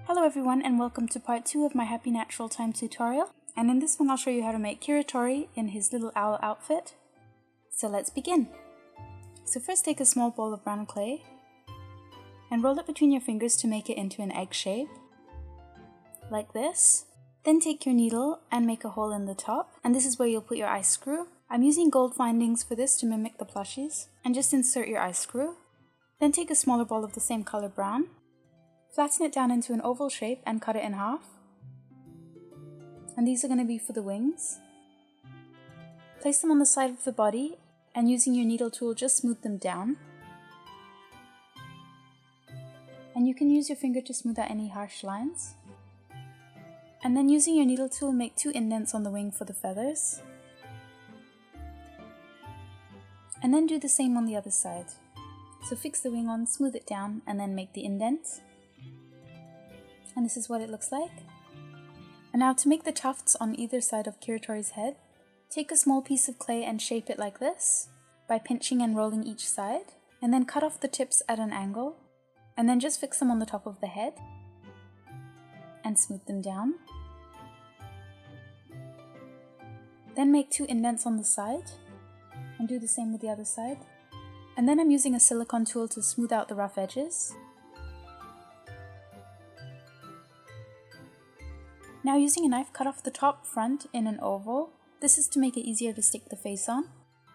Hello everyone and welcome to part 2 of my Happy Natural Time tutorial. And in this one I'll show you how to make Kiiroitori in his little owl outfit. So let's begin. So first take a small bowl of brown clay and roll it between your fingers to make it into an egg shape. Like this. Then take your needle and make a hole in the top, and this is where you'll put your eye screw. I'm using gold findings for this to mimic the plushies, and just insert your eye screw. Then take a smaller ball of the same color brown, flatten it down into an oval shape and cut it in half. And these are going to be for the wings. Place them on the side of the body and using your needle tool just smooth them down. And you can use your finger to smooth out any harsh lines. And then using your needle tool, make 2 indents on the wing for the feathers. And then do the same on the other side. So fix the wing on, smooth it down, and then make the indent. And this is what it looks like. And now to make the tufts on either side of Kiiroitori's head, take a small piece of clay and shape it like this, by pinching and rolling each side, and then cut off the tips at an angle, and then just fix them on the top of the head, and smooth them down. Then make 2 indents on the side, and do the same with the other side. And then I'm using a silicone tool to smooth out the rough edges. Now using a knife, cut off the top front in an oval. This is to make it easier to stick the face on.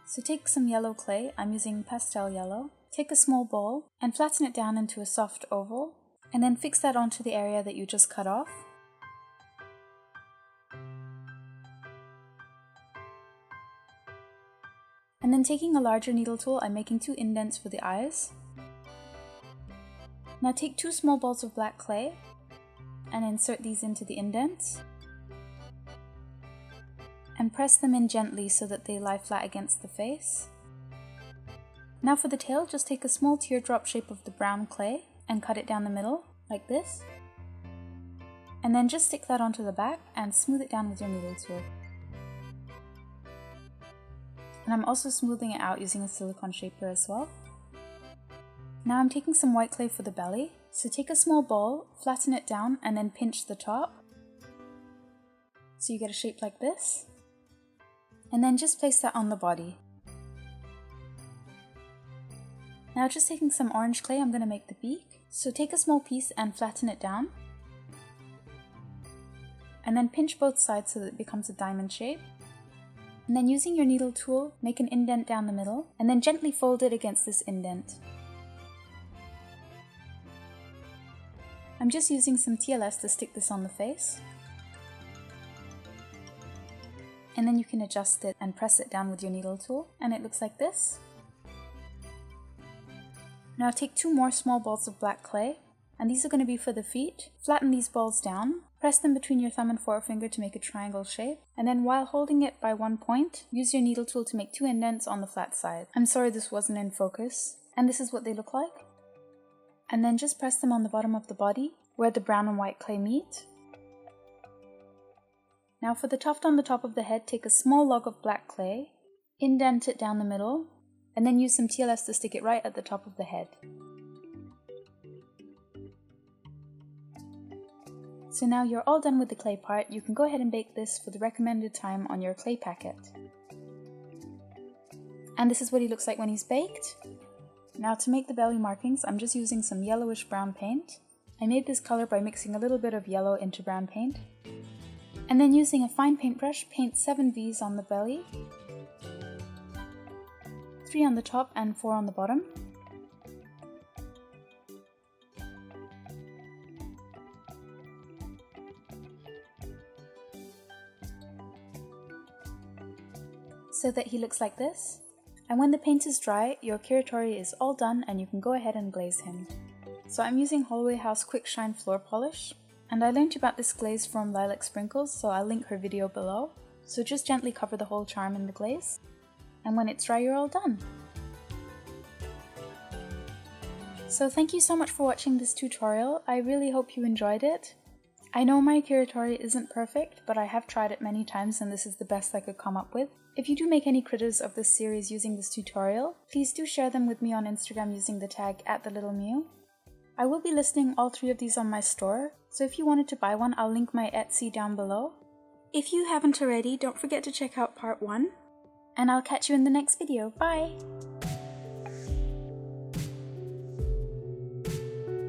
So take some yellow clay, I'm using pastel yellow. Take a small bowl and flatten it down into a soft oval, and then fix that onto the area that you just cut off. And then taking a larger needle tool, I'm making 2 indents for the eyes. Now take 2 small balls of black clay and insert these into the indents. And press them in gently so that they lie flat against the face. Now for the tail, just take a small teardrop shape of the brown clay and cut it down the middle, like this. And then just stick that onto the back and smooth it down with your needle tool. And I'm also smoothing it out using a silicone shaper as well. Now I'm taking some white clay for the belly. So take a small ball, flatten it down, and then pinch the top. So you get a shape like this. And then just place that on the body. Now just taking some orange clay, I'm going to make the beak. So take a small piece and flatten it down. And then pinch both sides so that it becomes a diamond shape. And then using your needle tool, make an indent down the middle, and then gently fold it against this indent. I'm just using some TLS to stick this on the face. And then you can adjust it and press it down with your needle tool, and it looks like this. Now take 2 more small balls of black clay, and these are going to be for the feet. Flatten these balls down, press them between your thumb and forefinger to make a triangle shape, and then while holding it by one point, use your needle tool to make 2 indents on the flat side. I'm sorry this wasn't in focus. And this is what they look like. And then just press them on the bottom of the body, where the brown and white clay meet. Now for the tuft on the top of the head, take a small log of black clay, indent it down the middle, and then use some TLS to stick it right at the top of the head. So now you're all done with the clay part. You can go ahead and bake this for the recommended time on your clay packet. And this is what he looks like when he's baked. Now to make the belly markings, I'm just using some yellowish brown paint. I made this color by mixing a little bit of yellow into brown paint. And then using a fine paintbrush, paint 7 V's on the belly, 3 on the top and 4 on the bottom. So that he looks like this. And when the paint is dry, your Kiiroitori is all done and you can go ahead and glaze him. So I'm using Holloway House Quick Shine Floor Polish, and I learned about this glaze from Lilac Sprinkles, so I'll link her video below. So just gently cover the whole charm in the glaze, and when it's dry you're all done. So thank you so much for watching this tutorial. I really hope you enjoyed it. I know my Kiiroitori isn't perfect, but I have tried it many times and this is the best I could come up with. If you do make any critters of this series using this tutorial, please do share them with me on Instagram using the tag @thelittlemew. I will be listing all 3 of these on my store, So if you wanted to buy one, I'll link my Etsy down below. If you haven't already, don't forget to check out part 1. And I'll catch you in the next video. Bye!